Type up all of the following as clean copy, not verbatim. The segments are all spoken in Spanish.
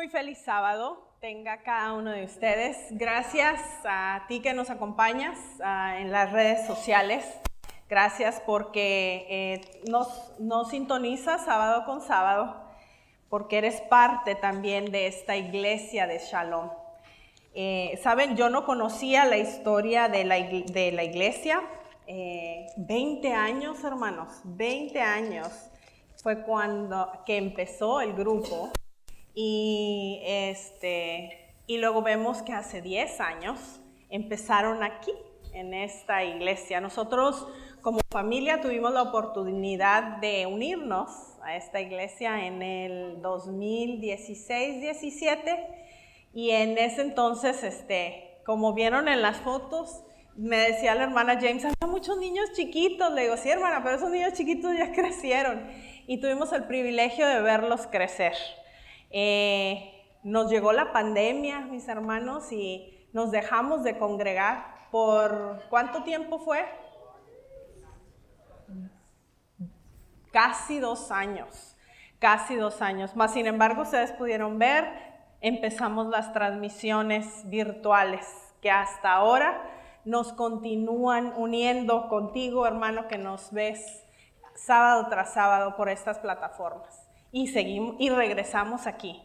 Muy feliz sábado tenga cada uno de ustedes. Gracias a ti que nos acompañas en las redes sociales. Gracias porque nos sintonizas sábado con sábado, porque eres parte también de esta iglesia de Shalom. Saben, yo no conocía la historia de la iglesia. 20 años, hermanos, 20 años fue que empezó el grupo. Y luego vemos que hace 10 años empezaron aquí, en esta iglesia. Nosotros como familia tuvimos la oportunidad de unirnos a esta iglesia en el 2016-17 y en ese entonces, como vieron en las fotos, me decía la hermana James, había muchos niños chiquitos. Le digo, sí, hermana, pero esos niños chiquitos ya crecieron y tuvimos el privilegio de verlos crecer. Nos llegó la pandemia, mis hermanos, y nos dejamos de congregar. ¿Por cuánto tiempo fue? Casi 2 años, casi 2 años. Mas, sin embargo, ustedes pudieron ver, empezamos las transmisiones virtuales que hasta ahora nos continúan uniendo contigo, hermano, que nos ves sábado tras sábado por estas plataformas. Y seguimos y regresamos aquí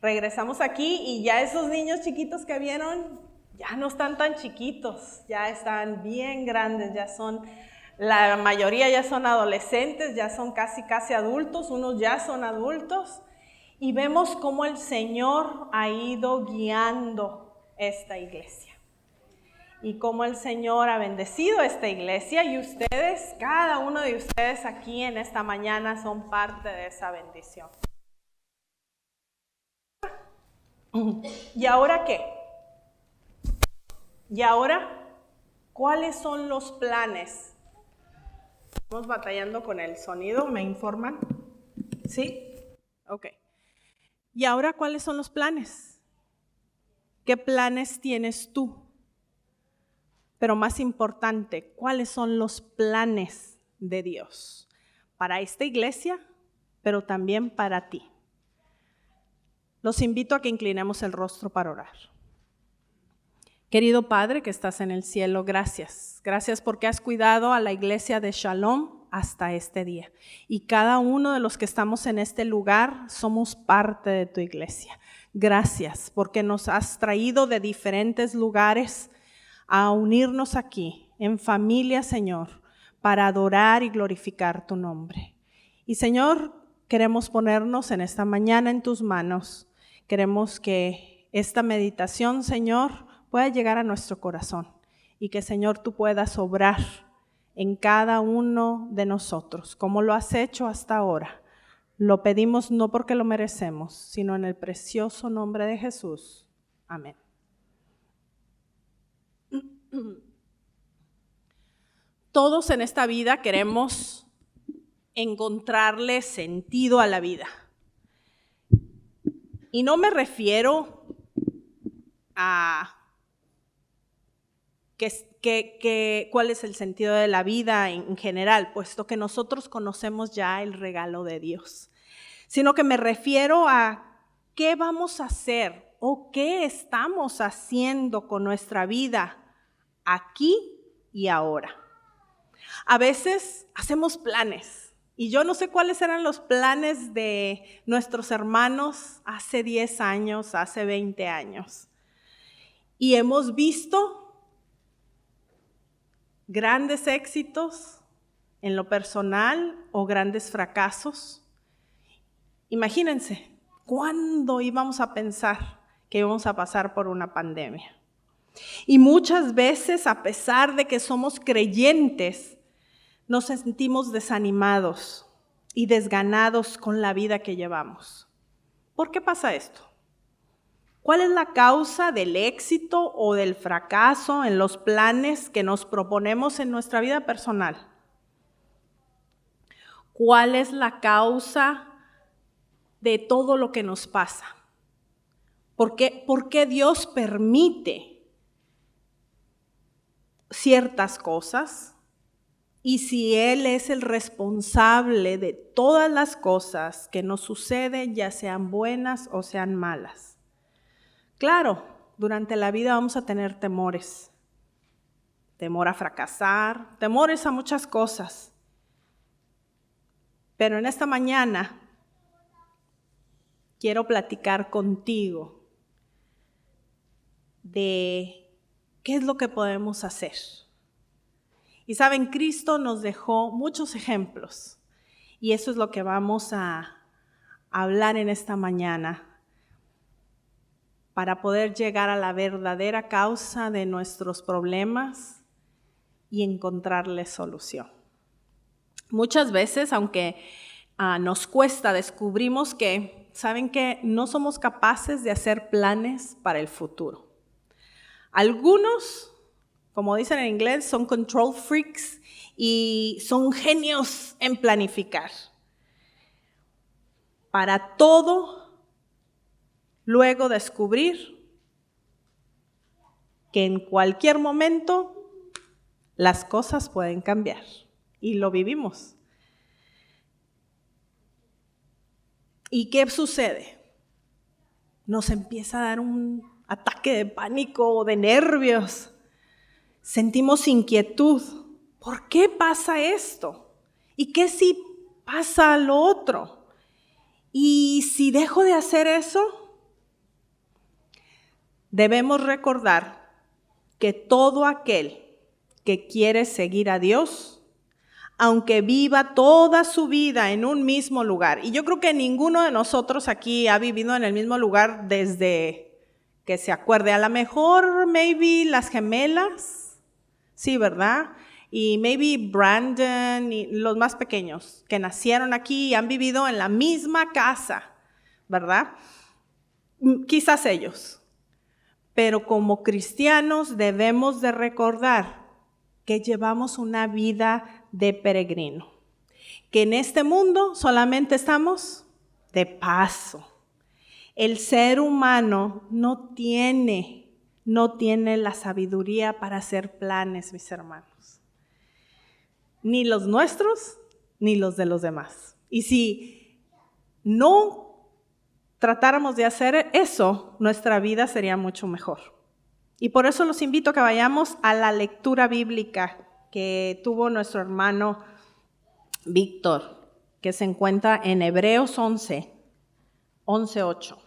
y ya esos niños chiquitos que vieron ya no están tan chiquitos, ya están bien grandes, la mayoría ya son adolescentes, ya son casi adultos, unos ya son adultos, y vemos cómo el Señor ha ido guiando esta iglesia y cómo el Señor ha bendecido esta iglesia, y ustedes, cada uno de ustedes aquí en esta mañana son parte de esa bendición. ¿Y ahora qué? ¿Y ahora cuáles son los planes? Estamos batallando con el sonido, ¿me informan? ¿Sí? Ok. ¿Y ahora cuáles son los planes? ¿Qué planes tienes tú? Pero más importante, ¿cuáles son los planes de Dios para esta iglesia, pero también para ti? Los invito a que inclinemos el rostro para orar. Querido Padre que estás en el cielo, gracias. Gracias porque has cuidado a la iglesia de Shalom hasta este día. Y cada uno de los que estamos en este lugar somos parte de tu iglesia. Gracias porque nos has traído de diferentes lugares a unirnos aquí en familia, Señor, para adorar y glorificar tu nombre. Y Señor, queremos ponernos en esta mañana en tus manos. Queremos que esta meditación, Señor, pueda llegar a nuestro corazón y que, Señor, tú puedas obrar en cada uno de nosotros, como lo has hecho hasta ahora. Lo pedimos no porque lo merecemos, sino en el precioso nombre de Jesús. Amén. Todos en esta vida queremos encontrarle sentido a la vida. Y no me refiero a cuál es el sentido de la vida en general, puesto que nosotros conocemos ya el regalo de Dios, sino que me refiero a qué vamos a hacer o qué estamos haciendo con nuestra vida aquí y ahora. A veces hacemos planes y yo no sé cuáles eran los planes de nuestros hermanos hace 10 años, hace 20 años. Y hemos visto grandes éxitos en lo personal o grandes fracasos. Imagínense, ¿cuándo íbamos a pensar que íbamos a pasar por una pandemia? Y muchas veces, a pesar de que somos creyentes, nos sentimos desanimados y desganados con la vida que llevamos. ¿Por qué pasa esto? ¿Cuál es la causa del éxito o del fracaso en los planes que nos proponemos en nuestra vida personal? ¿Cuál es la causa de todo lo que nos pasa? ¿Por qué Dios permite ciertas cosas? Y si Él es el responsable de todas las cosas que nos suceden, ya sean buenas o sean malas. Claro, durante la vida vamos a tener temores. Temor a fracasar, temores a muchas cosas. Pero en esta mañana quiero platicar contigo de qué es lo que podemos hacer. Y saben, Cristo nos dejó muchos ejemplos y eso es lo que vamos a hablar en esta mañana para poder llegar a la verdadera causa de nuestros problemas y encontrarle solución. Muchas veces, aunque nos cuesta, descubrimos que, ¿saben qué? No somos capaces de hacer planes para el futuro. Algunos, como dicen en inglés, son control freaks y son genios en planificar. Para todo, luego descubrir que en cualquier momento las cosas pueden cambiar y lo vivimos. ¿Y qué sucede? Nos empieza a dar un ataque de pánico o de nervios. Sentimos inquietud. ¿Por qué pasa esto? ¿Y qué si pasa lo otro? ¿Y si dejo de hacer eso? Debemos recordar que todo aquel que quiere seguir a Dios, aunque viva toda su vida en un mismo lugar, y yo creo que ninguno de nosotros aquí ha vivido en el mismo lugar desde que se acuerde, a lo mejor, maybe las gemelas, sí, ¿verdad? Y maybe Brandon y los más pequeños que nacieron aquí y han vivido en la misma casa, ¿verdad? Quizás ellos. Pero como cristianos debemos de recordar que llevamos una vida de peregrino, que en este mundo solamente estamos de paso. El ser humano no tiene la sabiduría para hacer planes, mis hermanos. Ni los nuestros, ni los de los demás. Y si no tratáramos de hacer eso, nuestra vida sería mucho mejor. Y por eso los invito a que vayamos a la lectura bíblica que tuvo nuestro hermano Víctor, que se encuentra en Hebreos 11:8.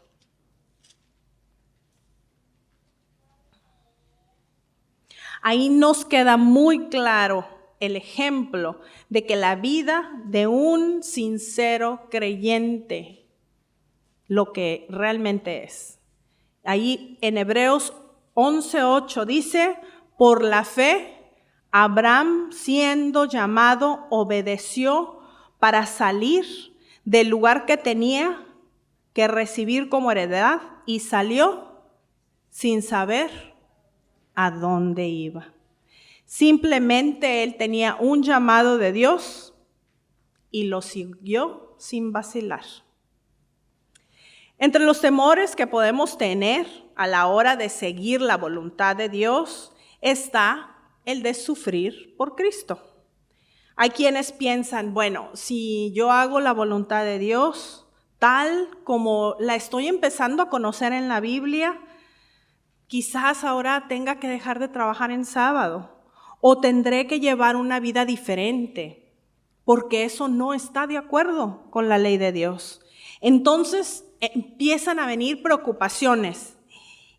Ahí nos queda muy claro el ejemplo de que la vida de un sincero creyente, lo que realmente es. Ahí en Hebreos 11:8 dice, por la fe, Abraham, siendo llamado, obedeció para salir del lugar que tenía que recibir como heredad y salió sin saber a dónde iba. Simplemente él tenía un llamado de Dios y lo siguió sin vacilar. Entre los temores que podemos tener a la hora de seguir la voluntad de Dios está el de sufrir por Cristo. Hay quienes piensan, bueno, si yo hago la voluntad de Dios tal como la estoy empezando a conocer en la Biblia, quizás ahora tenga que dejar de trabajar en sábado o tendré que llevar una vida diferente, porque eso no está de acuerdo con la ley de Dios. Entonces empiezan a venir preocupaciones.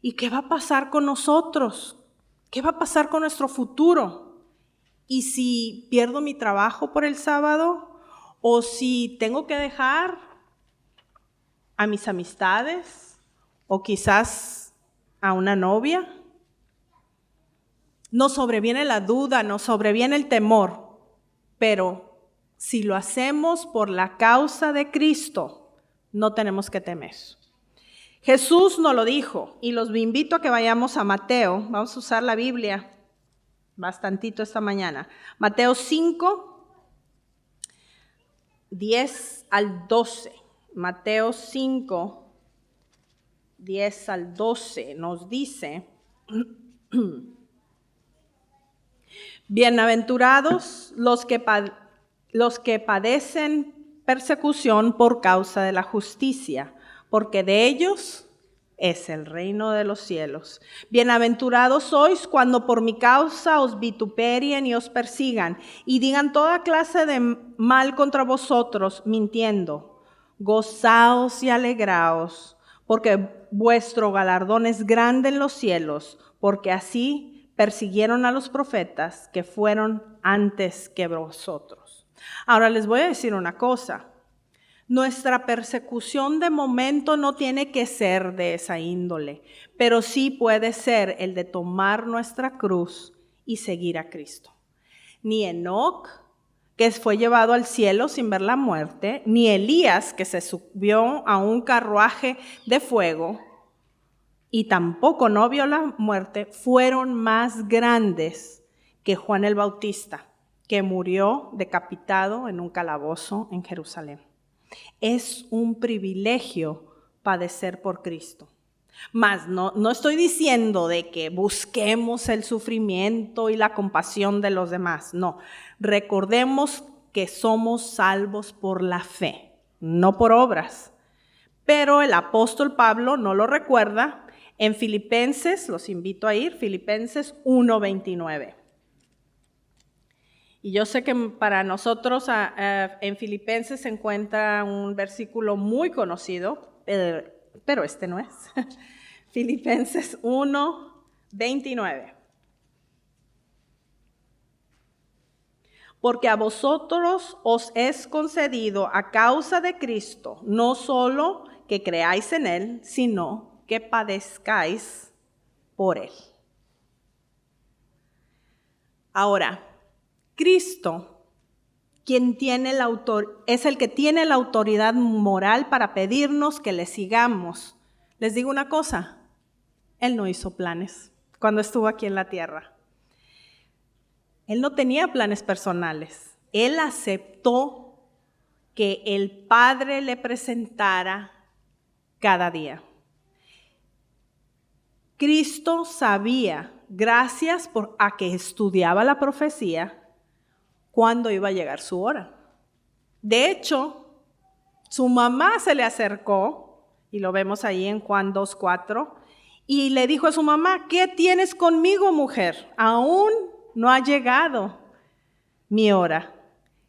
¿Y qué va a pasar con nosotros? ¿Qué va a pasar con nuestro futuro? ¿Y si pierdo mi trabajo por el sábado? ¿O si tengo que dejar a mis amistades? ¿O quizás a una novia? Nos sobreviene la duda, nos sobreviene el temor, pero si lo hacemos por la causa de Cristo, no tenemos que temer. Jesús nos lo dijo y los invito a que vayamos a Mateo. Vamos a usar la Biblia bastantito esta mañana. Mateo 5, 10 al 12. Mateo 5, 10 al 12 nos dice, Bienaventurados los que padecen persecución por causa de la justicia, porque de ellos es el reino de los cielos. Bienaventurados sois cuando por mi causa os vituperien y os persigan, y digan toda clase de mal contra vosotros, mintiendo. Gozaos y alegraos, porque vuestro galardón es grande en los cielos, porque así persiguieron a los profetas que fueron antes que vosotros. Ahora les voy a decir una cosa. Nuestra persecución de momento no tiene que ser de esa índole, pero sí puede ser el de tomar nuestra cruz y seguir a Cristo. Ni Enoc, que fue llevado al cielo sin ver la muerte, ni Elías, que se subió a un carruaje de fuego y tampoco no vio la muerte, fueron más grandes que Juan el Bautista, que murió decapitado en un calabozo en Jerusalén. Es un privilegio padecer por Cristo. Mas no estoy diciendo de que busquemos el sufrimiento y la compasión de los demás. No, recordemos que somos salvos por la fe, no por obras. Pero el apóstol Pablo no lo recuerda en Filipenses, los invito a ir, Filipenses 1:29. Y yo sé que para nosotros en Filipenses se encuentra un versículo muy conocido, pero este no es. Filipenses 1:29. Porque a vosotros os es concedido a causa de Cristo, no solo que creáis en Él, sino que padezcáis por Él. Ahora, Cristo, es el que tiene la autoridad moral para pedirnos que le sigamos. Les digo una cosa, Él no hizo planes cuando estuvo aquí en la tierra. Él no tenía planes personales. Él aceptó que el Padre le presentara cada día. Cristo sabía, gracias a que estudiaba la profecía, cuándo iba a llegar su hora. De hecho, su mamá se le acercó, y lo vemos ahí en Juan 2:4, y le dijo a su mamá, ¿qué tienes conmigo, mujer? Aún no ha llegado mi hora.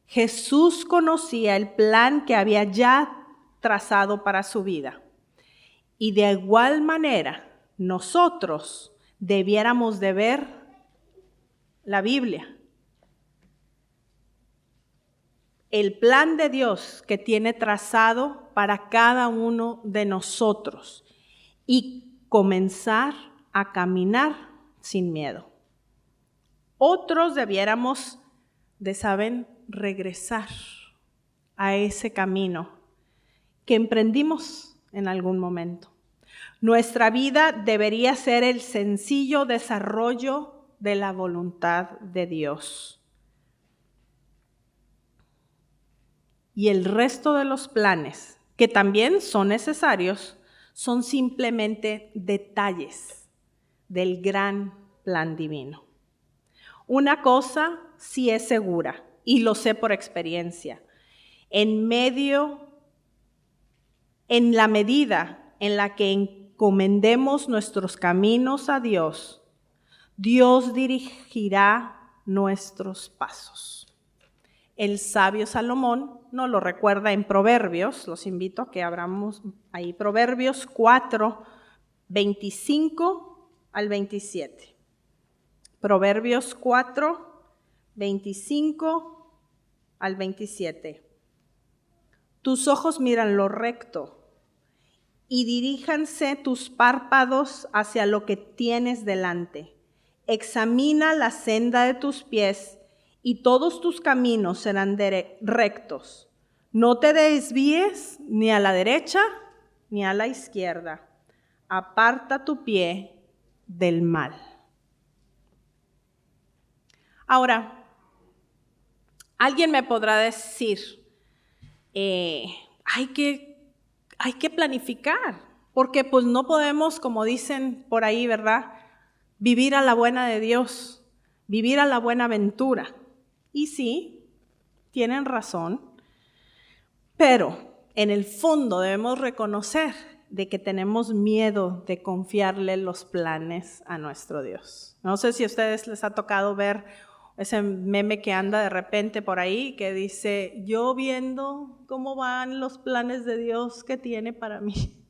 Jesús conocía el plan que había ya trazado para su vida. Y de igual manera, nosotros debiéramos de ver la Biblia. El plan de Dios que tiene trazado para cada uno de nosotros y comenzar a caminar sin miedo. Otros debiéramos regresar a ese camino que emprendimos en algún momento. Nuestra vida debería ser el sencillo desarrollo de la voluntad de Dios. Y el resto de los planes, que también son necesarios, son simplemente detalles del gran plan divino. Una cosa sí es segura, y lo sé por experiencia. En la medida en la que encomendemos nuestros caminos a Dios, Dios dirigirá nuestros pasos. El sabio Salomón nos lo recuerda en Proverbios, los invito a que abramos ahí Proverbios 4:25 al 27. Proverbios 4:25 al 27. Tus ojos miran lo recto y diríjanse tus párpados hacia lo que tienes delante. Examina la senda de tus pies y todos tus caminos serán rectos. No te desvíes ni a la derecha ni a la izquierda. Aparta tu pie del mal. Ahora, alguien me podrá decir, hay que planificar, porque pues no podemos, como dicen por ahí, ¿verdad?, vivir a la buena de Dios. vivir a la buena ventura. Y sí, tienen razón, pero en el fondo debemos reconocer de que tenemos miedo de confiarle los planes a nuestro Dios. No sé si a ustedes les ha tocado ver ese meme que anda de repente por ahí, que dice, yo viendo cómo van los planes de Dios que tiene para mí,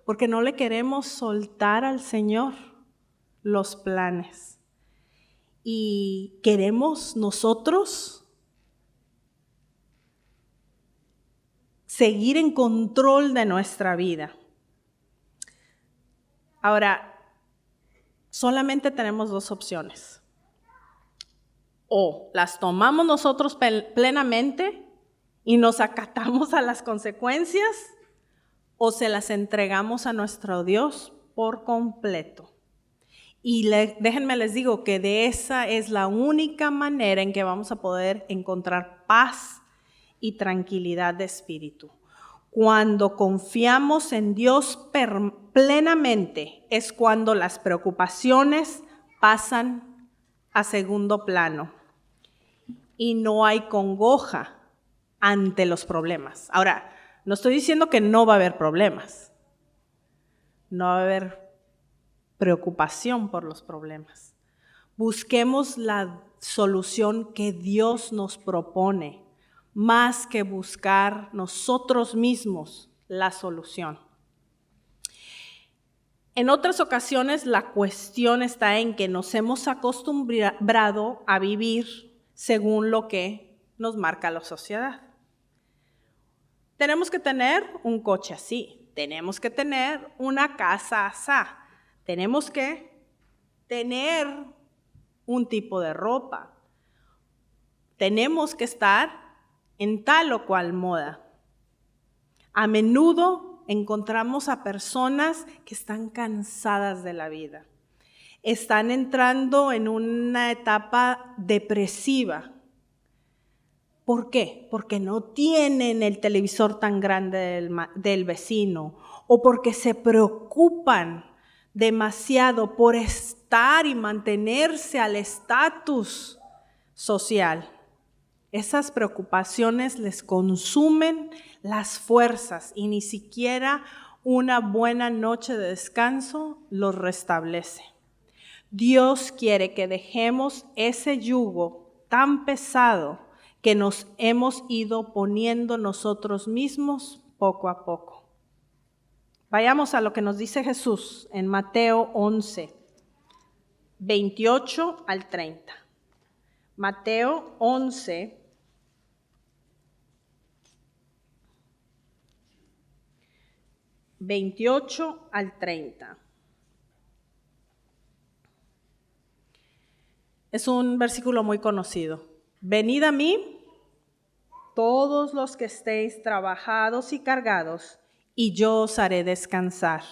porque no le queremos soltar al Señor los planes. Y queremos nosotros seguir en control de nuestra vida. Ahora, solamente tenemos dos opciones. O las tomamos nosotros plenamente y nos acatamos a las consecuencias, o se las entregamos a nuestro Dios por completo. Y déjenme les digo que de esa es la única manera en que vamos a poder encontrar paz y tranquilidad de espíritu. Cuando confiamos en Dios plenamente es cuando las preocupaciones pasan a segundo plano y no hay congoja ante los problemas. Ahora, no estoy diciendo que no va a haber problemas, no va a haber preocupación por los problemas. Busquemos la solución que Dios nos propone, más que buscar nosotros mismos la solución. En otras ocasiones la cuestión está en que nos hemos acostumbrado a vivir según lo que nos marca la sociedad. Tenemos que tener un coche así, tenemos que tener una casa asá, tenemos que tener un tipo de ropa, tenemos que estar en tal o cual moda. A menudo encontramos a personas que están cansadas de la vida, están entrando en una etapa depresiva. ¿Por qué? Porque no tienen el televisor tan grande del vecino, o porque se preocupan demasiado por estar y mantenerse al estatus social. Esas preocupaciones les consumen las fuerzas y ni siquiera una buena noche de descanso los restablece. Dios quiere que dejemos ese yugo tan pesado que nos hemos ido poniendo nosotros mismos poco a poco. Vayamos a lo que nos dice Jesús en Mateo 11, 28 al 30. Mateo 11, 28 al 30. Es un versículo muy conocido. Venid a mí, todos los que estéis trabajados y cargados, y yo os haré descansar.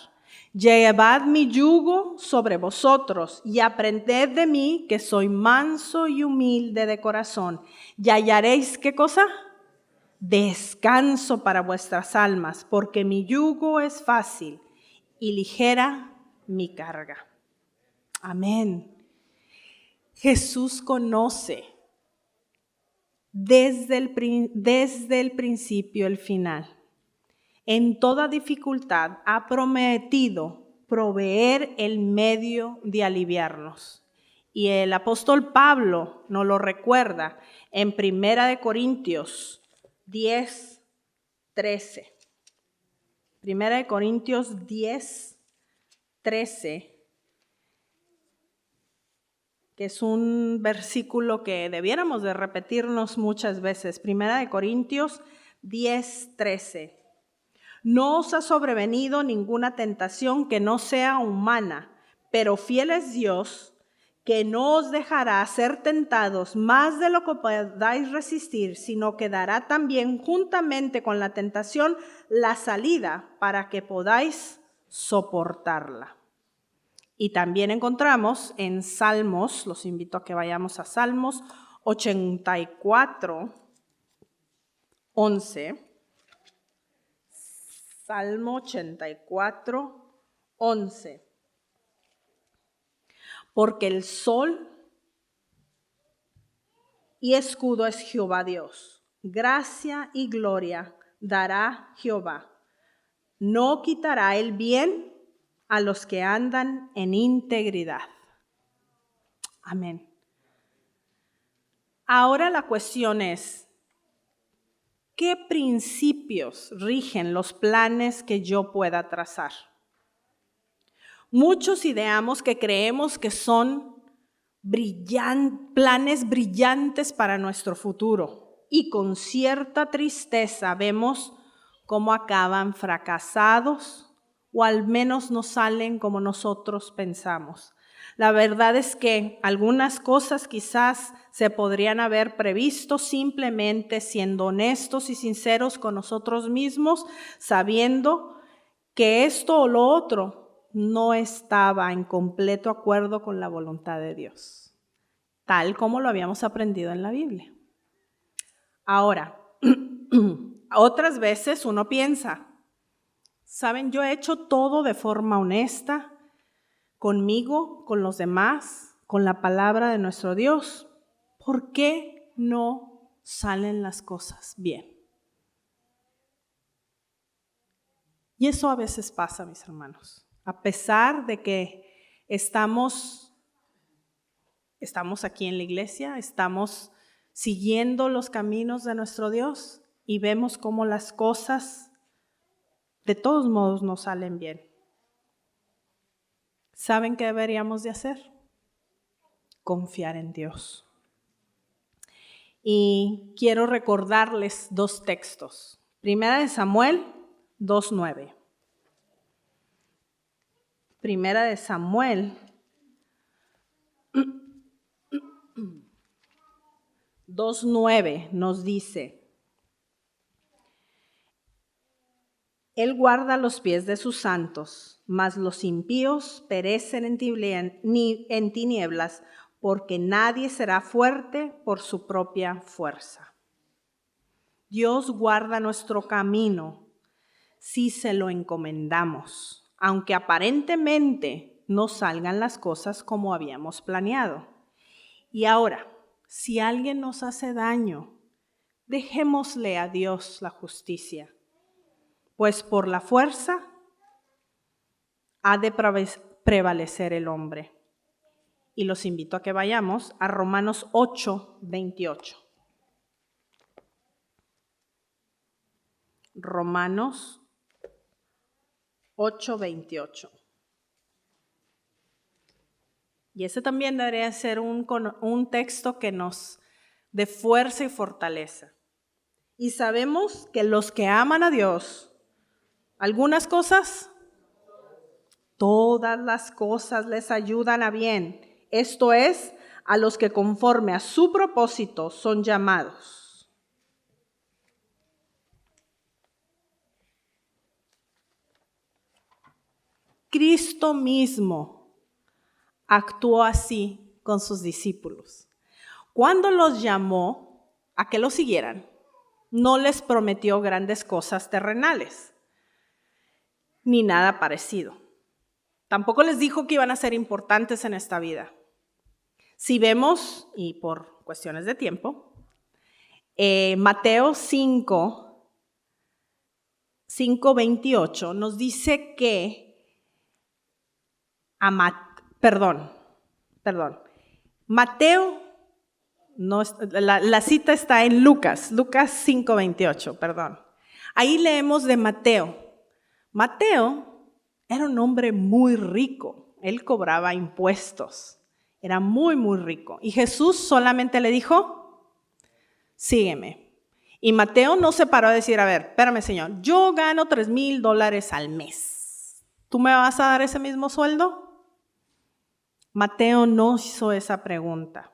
Llevad mi yugo sobre vosotros y aprended de mí, que soy manso y humilde de corazón, y hallaréis, ¿qué cosa? Descanso para vuestras almas, porque mi yugo es fácil y ligera mi carga. Amén. Jesús conoce desde el principio el final. En toda dificultad ha prometido proveer el medio de aliviarnos. Y el apóstol Pablo nos lo recuerda en 1 Corintios 10, 13. 1 Corintios 10, 13. Que es un versículo que debiéramos de repetirnos muchas veces. 1 Corintios 10, 13. No os ha sobrevenido ninguna tentación que no sea humana, pero fiel es Dios, que no os dejará ser tentados más de lo que podáis resistir, sino que dará también juntamente con la tentación la salida para que podáis soportarla. Y también encontramos en Salmos, los invito a que vayamos a Salmos 84, 11. Salmo 84, 11. Porque el sol y escudo es Jehová Dios. Gracia y gloria dará Jehová. No quitará el bien a los que andan en integridad. Amén. Ahora la cuestión es, ¿qué principios rigen los planes que yo pueda trazar? Muchos ideamos que creemos que son planes brillantes para nuestro futuro y con cierta tristeza vemos cómo acaban fracasados o al menos no salen como nosotros pensamos. La verdad es que algunas cosas quizás se podrían haber previsto simplemente siendo honestos y sinceros con nosotros mismos, sabiendo que esto o lo otro no estaba en completo acuerdo con la voluntad de Dios, tal como lo habíamos aprendido en la Biblia. Ahora, otras veces uno piensa, ¿saben? Yo he hecho todo de forma honesta, conmigo, con los demás, con la palabra de nuestro Dios. ¿Por qué no salen las cosas bien? Y eso a veces pasa, mis hermanos. A pesar de que estamos aquí en la iglesia, estamos siguiendo los caminos de nuestro Dios y vemos cómo las cosas de todos modos no salen bien. ¿Saben qué deberíamos de hacer? Confiar en Dios. Y quiero recordarles 2 textos. Primera de Samuel 2:9. Primera de Samuel 2:9 nos dice: Él guarda los pies de sus santos, mas los impíos perecen en tinieblas, porque nadie será fuerte por su propia fuerza. Dios guarda nuestro camino si se lo encomendamos, aunque aparentemente no salgan las cosas como habíamos planeado. Y ahora, si alguien nos hace daño, dejémosle a Dios la justicia. Pues por la fuerza ha de prevalecer el hombre. Y los invito a que vayamos a Romanos 8:28. Romanos 8:28. Y ese también debería ser un texto que nos dé fuerza y fortaleza. Y sabemos que los que aman a Dios, algunas cosas, todas las cosas les ayudan a bien. Esto es, a los que conforme a su propósito son llamados. Cristo mismo actuó así con sus discípulos. Cuando los llamó a que lo siguieran, no les prometió grandes cosas terrenales, ni nada parecido. Tampoco les dijo que iban a ser importantes en esta vida. Si vemos, y por cuestiones de tiempo, Mateo 5:28 nos dice que Mateo, no, la cita está en Lucas 5:28, perdón. Ahí leemos de Mateo. Mateo era un hombre muy rico, él cobraba impuestos, era muy, muy rico. Y Jesús solamente le dijo, sígueme. Y Mateo no se paró a decir, a ver, espérame Señor, yo gano $3,000 al mes. ¿Tú me vas a dar ese mismo sueldo? Mateo no hizo esa pregunta,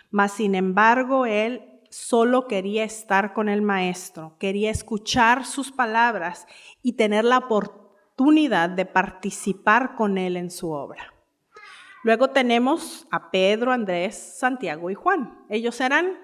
mas sin embargo él solo quería estar con el maestro, quería escuchar sus palabras y tener la oportunidad de participar con él en su obra. Luego tenemos a Pedro, Andrés, Santiago y Juan. Ellos eran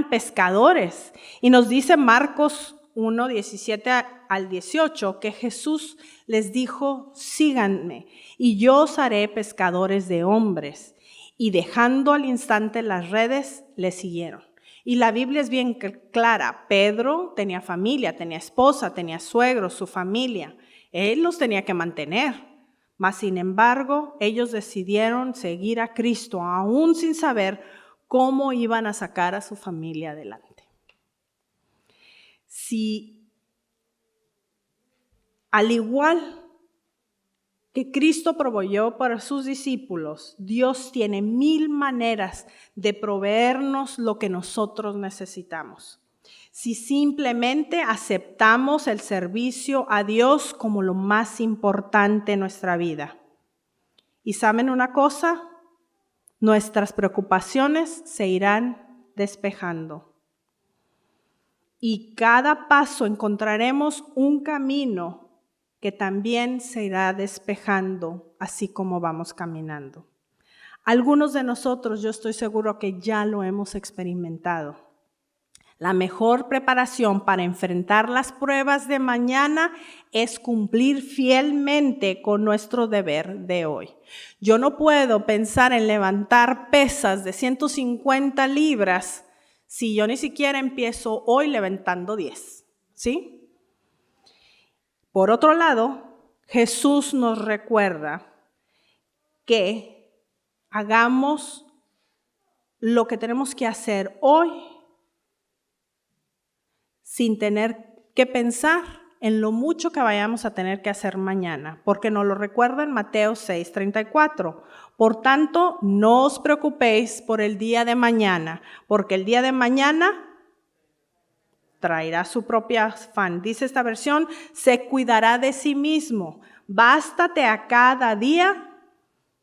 pescadores y nos dice Marcos 1:17-18 que Jesús les dijo, síganme y yo os haré pescadores de hombres. y dejando al instante las redes, le siguieron. Y la Biblia es bien clara. Pedro tenía familia, tenía esposa, tenía suegros, su familia. Él los tenía que mantener. Mas, sin embargo, ellos decidieron seguir a Cristo, aún sin saber cómo iban a sacar a su familia adelante. Si, al igual que Cristo proveyó para sus discípulos, Dios tiene 1000 maneras de proveernos lo que nosotros necesitamos. Si simplemente aceptamos el servicio a Dios como lo más importante en nuestra vida. ¿Y saben una cosa? Nuestras preocupaciones se irán despejando. Y cada paso encontraremos un camino que también se irá despejando, así como vamos caminando. Algunos de nosotros, yo estoy seguro que ya lo hemos experimentado. La mejor preparación para enfrentar las pruebas de mañana es cumplir fielmente con nuestro deber de hoy. Yo no puedo pensar en levantar pesas de 150 libras si yo ni siquiera empiezo hoy levantando 10, ¿sí? Por otro lado, Jesús nos recuerda que hagamos lo que tenemos que hacer hoy sin tener que pensar en lo mucho que vayamos a tener que hacer mañana, porque nos lo recuerda en Mateo 6:34. Por tanto, no os preocupéis por el día de mañana, porque el día de mañana traerá su propio afán. Dice esta versión, se cuidará de sí mismo. Bástate a cada día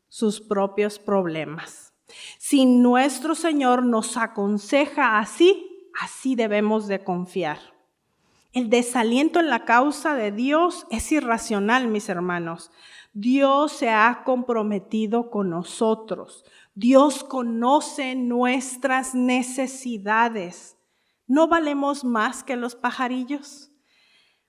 sus propios problemas. Si nuestro Señor nos aconseja así, así debemos de confiar. El desaliento en la causa de Dios es irracional, mis hermanos. Dios se ha comprometido con nosotros. Dios conoce nuestras necesidades. ¿No valemos más que los pajarillos?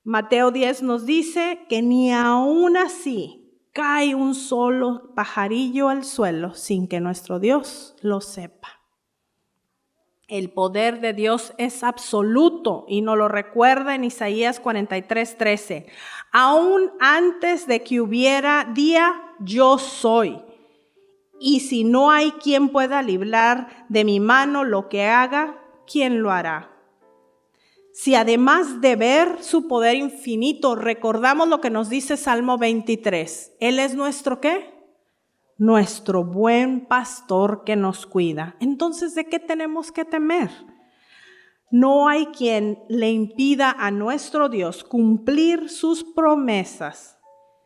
Mateo 10 nos dice que ni aún así cae un solo pajarillo al suelo sin que nuestro Dios lo sepa. El poder de Dios es absoluto y nos lo recuerda en Isaías 43:13. Aún antes de que hubiera día, yo soy. Y si no hay quien pueda librar de mi mano lo que haga, ¿quién lo hará? Si además de ver su poder infinito, recordamos lo que nos dice Salmo 23. Él es nuestro ¿qué? Nuestro buen pastor que nos cuida. Entonces, ¿de qué tenemos que temer? No hay quien le impida a nuestro Dios cumplir sus promesas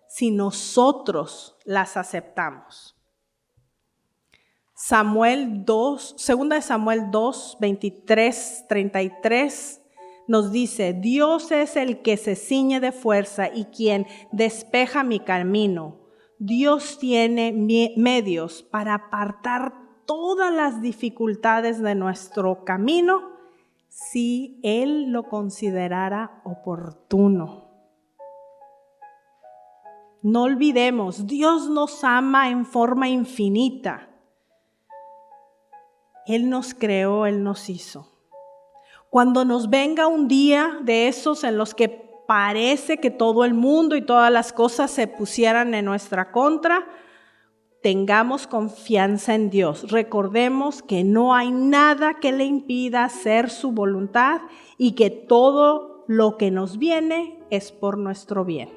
si nosotros las aceptamos. 2 Samuel 2, 23, 33 nos dice, Dios es el que se ciñe de fuerza y quien despeja mi camino. Dios tiene medios para apartar todas las dificultades de nuestro camino si Él lo considerara oportuno. No olvidemos, Dios nos ama en forma infinita. Él nos creó, Él nos hizo. Cuando nos venga un día de esos en los que parece que todo el mundo y todas las cosas se pusieran en nuestra contra, tengamos confianza en Dios. Recordemos que no hay nada que le impida hacer su voluntad y que todo lo que nos viene es por nuestro bien.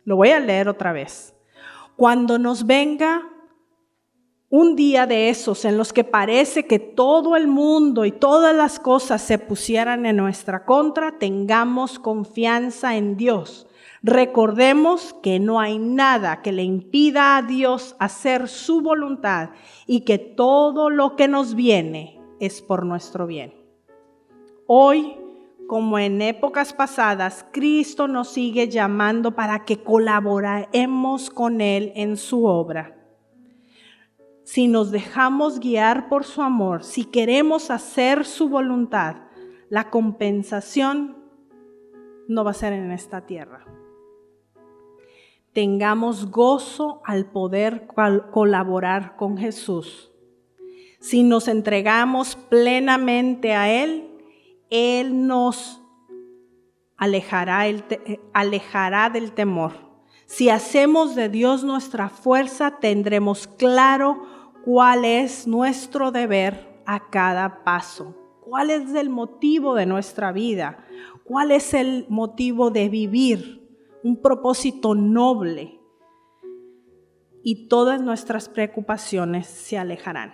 Lo voy a leer otra vez. Cuando nos venga un día de esos en los que parece que todo el mundo y todas las cosas se pusieran en nuestra contra, tengamos confianza en Dios. Recordemos que no hay nada que le impida a Dios hacer su voluntad y que todo lo que nos viene es por nuestro bien. Hoy, como en épocas pasadas, Cristo nos sigue llamando para que colaboremos con Él en su obra. Si nos dejamos guiar por su amor, si queremos hacer su voluntad, la compensación no va a ser en esta tierra. tengamos gozo al poder colaborar con Jesús. Si nos entregamos plenamente a Él, Él nos alejará del temor. Si hacemos de Dios nuestra fuerza, tendremos claro cuál es nuestro deber a cada paso. ¿Cuál es el motivo de nuestra vida? ¿Cuál es el motivo de vivir? Un propósito noble. Y todas nuestras preocupaciones se alejarán.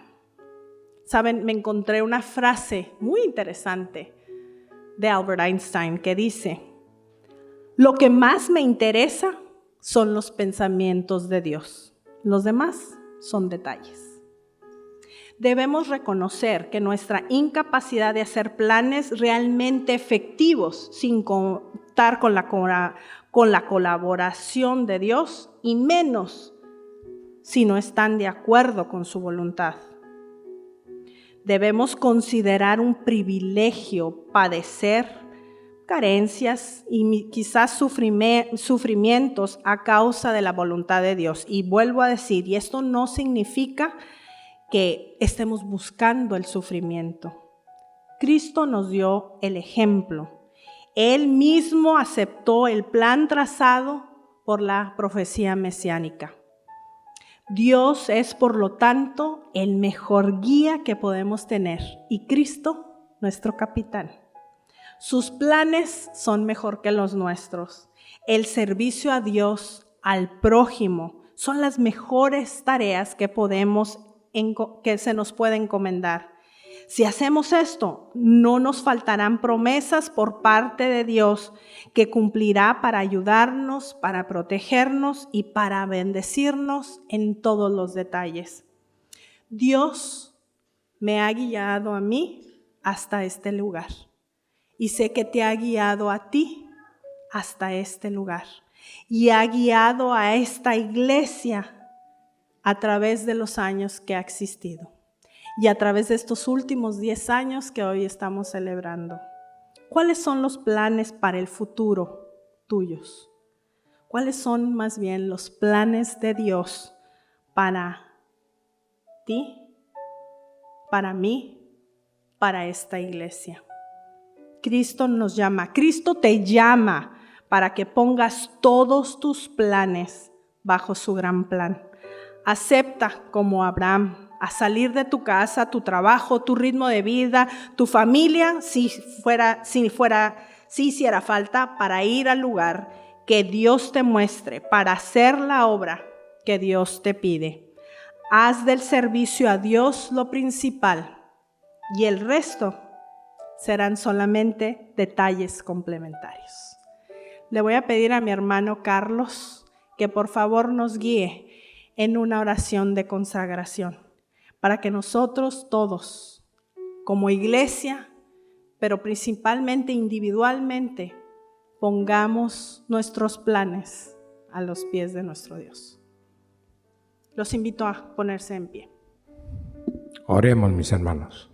Saben, me encontré una frase muy interesante de Albert Einstein que dice: lo que más me interesa son los pensamientos de Dios. Los demás son detalles. Debemos reconocer que nuestra incapacidad de hacer planes realmente efectivos sin contar con la colaboración de Dios, y menos si no están de acuerdo con su voluntad. Debemos considerar un privilegio padecer carencias y quizás sufrimientos a causa de la voluntad de Dios. Y vuelvo a decir, y esto no significa que estemos buscando el sufrimiento. Cristo nos dio el ejemplo. Él mismo aceptó el plan trazado por la profecía mesiánica. Dios es, por lo tanto, el mejor guía que podemos tener, y Cristo, nuestro capitán. Sus planes son mejor que los nuestros. El servicio a Dios, al prójimo, son las mejores tareas que se nos puede encomendar. Si hacemos esto, no nos faltarán promesas por parte de Dios que cumplirá para ayudarnos, para protegernos y para bendecirnos en todos los detalles. Dios me ha guiado a mí hasta este lugar y sé que te ha guiado a ti hasta este lugar y ha guiado a esta iglesia a través de los años que ha existido. Y a través de estos últimos 10 años que hoy estamos celebrando. ¿Cuáles son los planes para el futuro tuyos? ¿Cuáles son más bien los planes de Dios para ti, para mí, para esta iglesia? Cristo nos llama, Cristo te llama para que pongas todos tus planes bajo su gran plan. Acepta como Abraham a salir de tu casa, tu trabajo, tu ritmo de vida, tu familia, si hiciera falta, para ir al lugar que Dios te muestre, para hacer la obra que Dios te pide. Haz del servicio a Dios lo principal y el resto serán solamente detalles complementarios. Le voy a pedir a mi hermano Carlos que por favor nos guíe en una oración de consagración, para que nosotros todos, como iglesia, pero principalmente individualmente, pongamos nuestros planes a los pies de nuestro Dios. Los invito a ponerse en pie. Oremos, mis hermanos.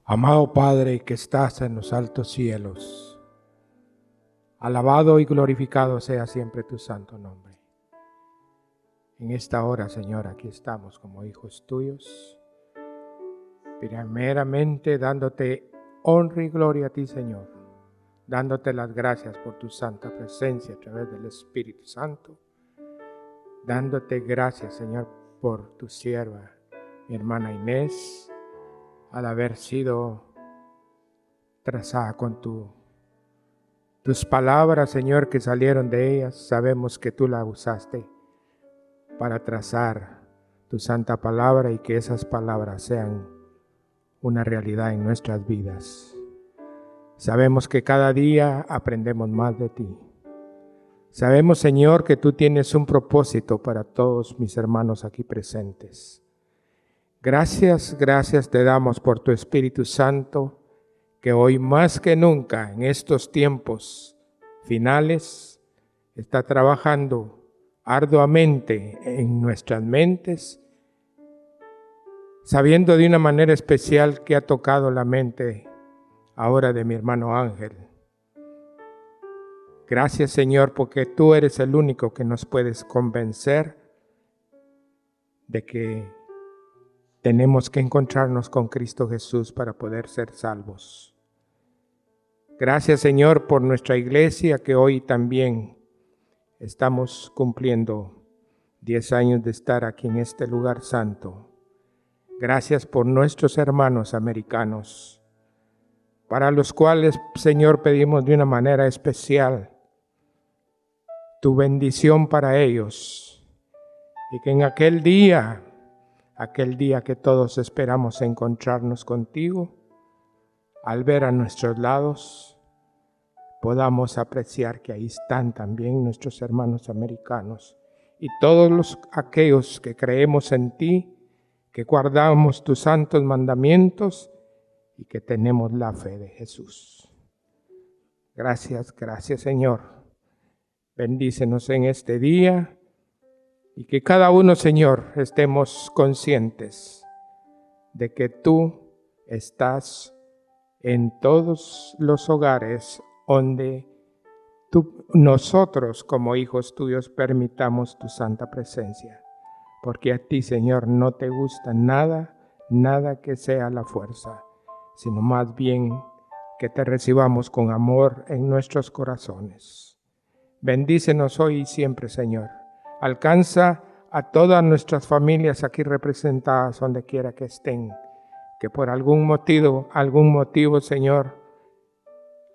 Amado Padre que estás en los altos cielos, alabado y glorificado sea siempre tu santo nombre. En esta hora, Señor, aquí estamos como hijos tuyos, primeramente dándote honra y gloria a ti, Señor, dándote las gracias por tu santa presencia a través del Espíritu Santo, dándote gracias, Señor, por tu sierva, mi hermana Inés, al haber sido trazada con tus palabras, Señor, que salieron de ellas. Sabemos que tú la usaste para trazar tu santa palabra y que esas palabras sean una realidad en nuestras vidas. Sabemos que cada día aprendemos más de ti. Sabemos, Señor, que tú tienes un propósito para todos mis hermanos aquí presentes. Gracias te damos por tu Espíritu Santo, que hoy más que nunca en estos tiempos finales está trabajando arduamente en nuestras mentes, sabiendo de una manera especial que ha tocado la mente ahora de mi hermano Ángel. Gracias, Señor, porque tú eres el único que nos puedes convencer de que tenemos que encontrarnos con Cristo Jesús para poder ser salvos. Gracias, Señor, por nuestra iglesia, que hoy también estamos cumpliendo 10 años de estar aquí en este lugar santo. Gracias por nuestros hermanos americanos, para los cuales, Señor, pedimos de una manera especial tu bendición para ellos, y que en aquel día que todos esperamos encontrarnos contigo, al ver a nuestros lados, podamos apreciar que ahí están también nuestros hermanos americanos y todos aquellos que creemos en ti, que guardamos tus santos mandamientos y que tenemos la fe de Jesús. Gracias, Señor. Bendícenos en este día y que cada uno, Señor, estemos conscientes de que tú estás en todos los hogares donde nosotros como hijos tuyos permitamos tu santa presencia. Porque a ti, Señor, no te gusta nada que sea la fuerza, sino más bien que te recibamos con amor en nuestros corazones. Bendícenos hoy y siempre, Señor. Alcanza a todas nuestras familias aquí representadas donde quiera que estén, que por algún motivo, Señor,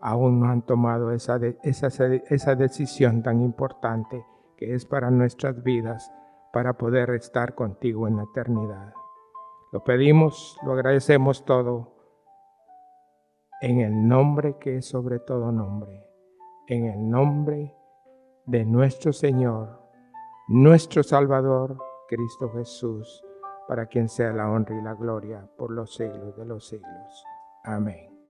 aún no han tomado esa decisión tan importante que es para nuestras vidas, para poder estar contigo en la eternidad. Lo pedimos, lo agradecemos todo, en el nombre que es sobre todo nombre, en el nombre de nuestro Señor, nuestro Salvador, Cristo Jesús, para quien sea la honra y la gloria por los siglos de los siglos. Amén.